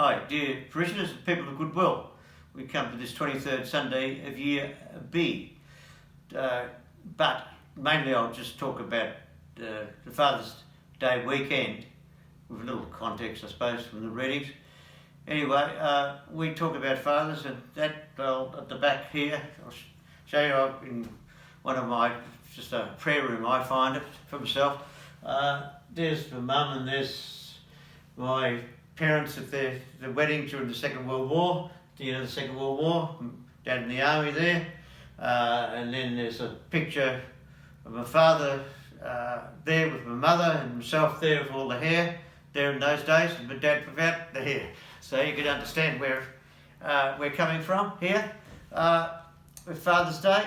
Hi, dear parishioners and people of goodwill. We come to this 23rd Sunday of Year B. But mainly I'll just talk about the Father's Day weekend, with a little context, I suppose, from the readings. Anyway, we talk about fathers, and that, at the back here, I'll show you in one of my, just a prayer room, I find it for myself. There's my mum and there's my parents at their wedding during the Second World War, the end of the Second World War, Dad in the army there. And then there's a picture of my father there with my mother, and myself there with all the hair there in those days, and my dad without the hair. So you can understand where we're coming from here. With Father's Day,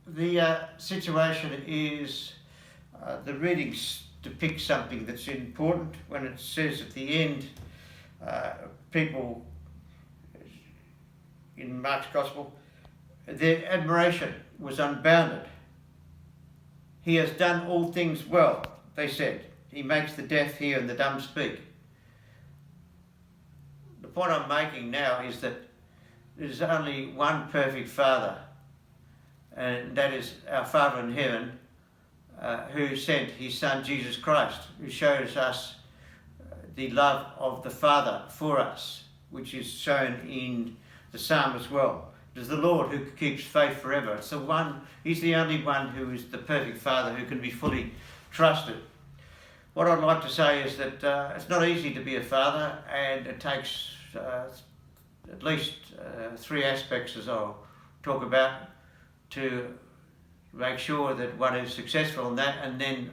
the situation is the readings depict something that's important when it says at the end, people in Mark's Gospel, their admiration was unbounded. He has done all things well, they said. He makes the deaf hear and the dumb speak. The point I'm making now is that there's only one perfect Father, and that is our Father in heaven, who sent his Son Jesus Christ, who shows us the love of the Father for us, which is shown in the Psalm as well. It is the Lord who keeps faith forever. It's the one, he's the only one who is the perfect Father who can be fully trusted. What I'd like to say is that it's not easy to be a father, and it takes at least three aspects, as I'll talk about, to make sure that one is successful in that. And then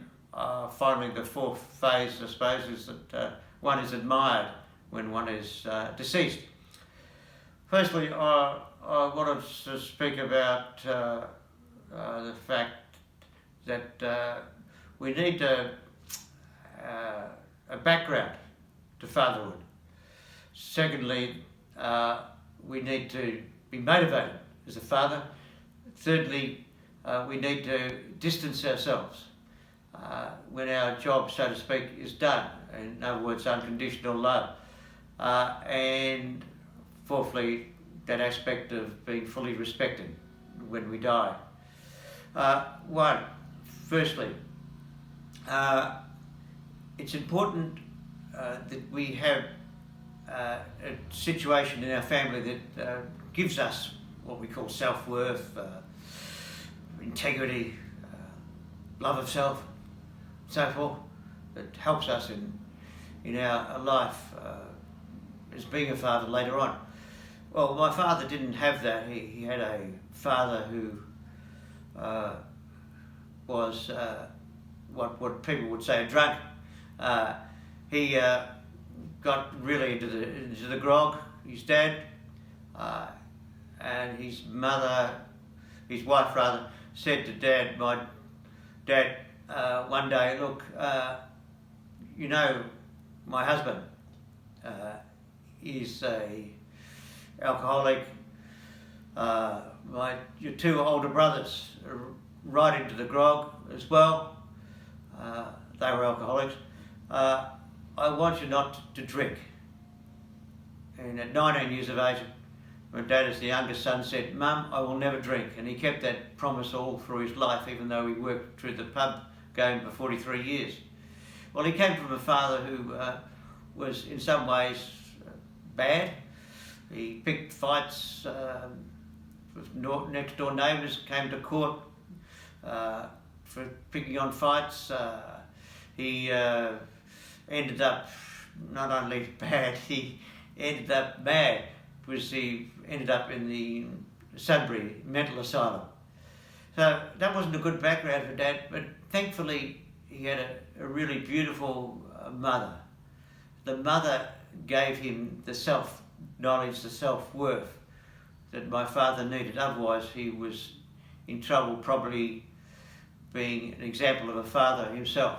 finally the fourth phase, I suppose, is that one is admired when one is deceased. Firstly, I wanted to speak about the fact that we need a background to fatherhood. Secondly, we need to be motivated as a father. Thirdly, we need to distance ourselves when our job, so to speak, is done. In other words, unconditional love. And fourthly, that aspect of being fully respected when we die. Firstly, it's important that we have a situation in our family that gives us what we call self-worth, integrity, love of self, so forth, that helps us in our life as being a father later on. Well, my father didn't have that. He had a father who was what people would say a drunk. He got really into the grog, his dad, and his wife rather, said to Dad, my dad, one day, look, you know, my husband is a alcoholic. Your two older brothers are right into the grog as well. They were alcoholics. I want you not to drink. And at 19 years of age, my dad, as the youngest son, said, Mum, I will never drink. And he kept that promise all through his life, even though he worked through the pub game for 43 years. Well, he came from a father who was in some ways bad. He picked fights with next door neighbours, came to court for picking on fights. He ended up not only bad, he ended up mad, because he ended up in the Sudbury mental asylum. So that wasn't a good background for Dad, but thankfully he had a really beautiful mother. The mother gave him the self-knowledge, the self-worth that my father needed. Otherwise he was in trouble, probably being an example of a father himself.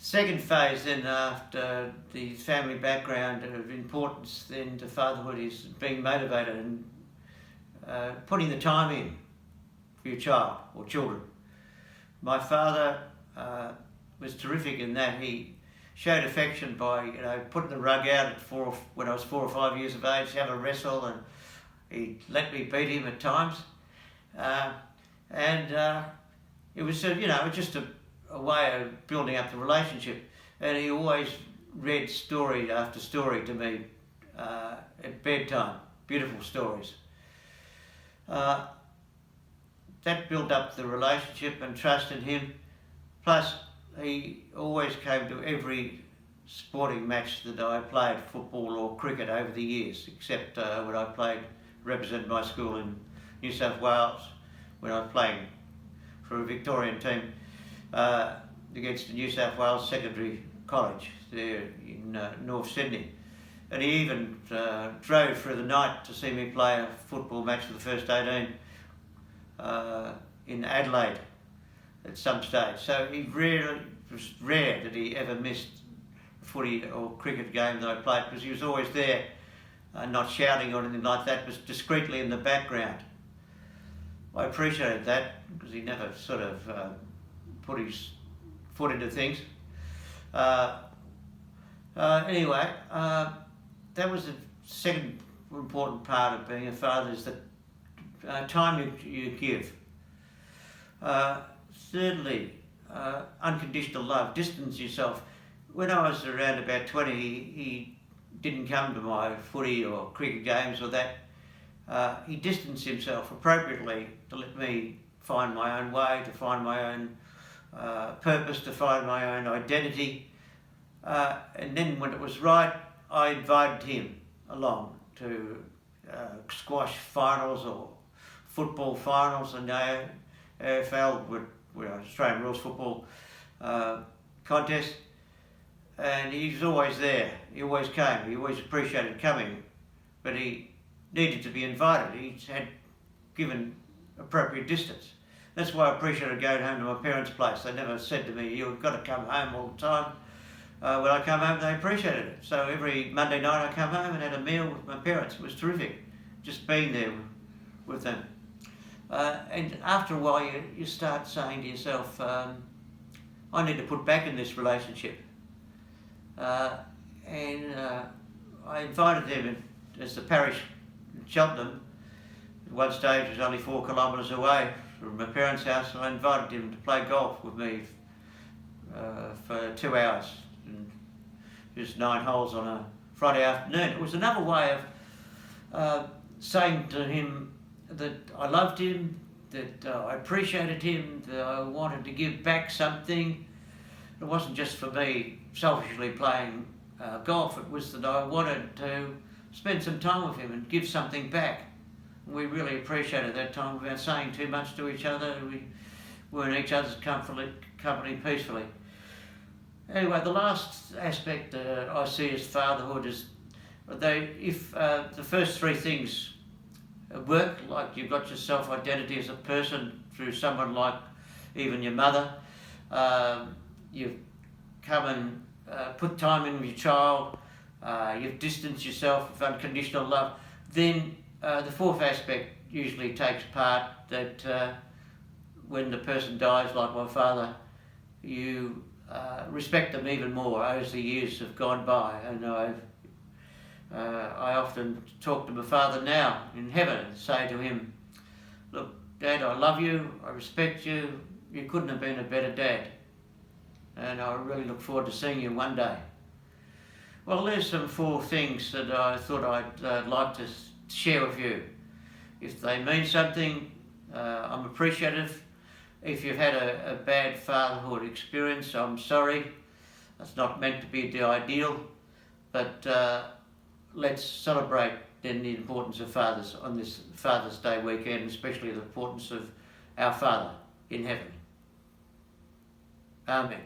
Second phase then, after the family background of importance then to fatherhood, is being motivated and putting the time in for your child or children. My father was terrific in that he showed affection by, putting the rug out when I was 4 or 5 years of age, have a wrestle, and he let me beat him at times. And it was, just a way of building up the relationship. And he always read story after story to me at bedtime, beautiful stories. That built up the relationship and trust in him. Plus, he always came to every sporting match that I played, football or cricket, over the years, except when I represented my school in New South Wales, when I was playing for a Victorian team against the New South Wales Secondary College there in North Sydney. And he even drove through the night to see me play a football match for the first 18 in Adelaide at some stage. So it was rare that he ever missed a footy or cricket game that I played, because he was always there, not shouting or anything like that, but discreetly in the background. I appreciated that, because he never sort of put his foot into things. Anyway, that was the second important part of being a father, is the time you give. Thirdly, unconditional love. Distance yourself. When I was around about 20, he didn't come to my footy or cricket games or that. He distanced himself appropriately to let me find my own way, to find my own purpose, to find my own identity. And then when it was right, I invited him along to squash finals or football finals and AFL, Australian Rules Football contest. And he was always there. He always came. He always appreciated coming, but he needed to be invited. He had given appropriate distance. That's why I appreciated going home to my parents' place. They never said to me, "You've got to come home all the time." When I come home, they appreciated it. So every Monday night I come home and had a meal with my parents. It was terrific, just being there with them. And after a while, you start saying to yourself, I need to put back in this relationship. And I invited them as the parish in Cheltenham. At one stage, it was only 4 kilometres away from my parents' house, and I invited him to play golf with me for 2 hours. And just 9 holes on a Friday afternoon. It was another way of saying to him that I loved him, that I appreciated him, that I wanted to give back something. It wasn't just for me selfishly playing golf, it was that I wanted to spend some time with him and give something back. We really appreciated that time without saying too much to each other. We were in each other's company peacefully. Anyway, the last aspect that I see as fatherhood is if the first 3 things work, like you've got your self-identity as a person through someone like even your mother, you've come and put time in with your child, you've distanced yourself with unconditional love, then the 4th aspect usually takes part, that when the person dies, like my father, you respect them even more as the years have gone by. And I often talk to my father now in heaven and say to him, "Look, Dad, I love you, I respect you, you couldn't have been a better dad, and I really look forward to seeing you one day." Well, there's some 4 things that I thought I'd like to share with you. If they mean something, I'm appreciative. If you've had a bad fatherhood experience, I'm sorry. That's not meant to be the ideal, but let's celebrate then the importance of fathers on this Father's Day weekend, especially the importance of our Father in heaven. Amen.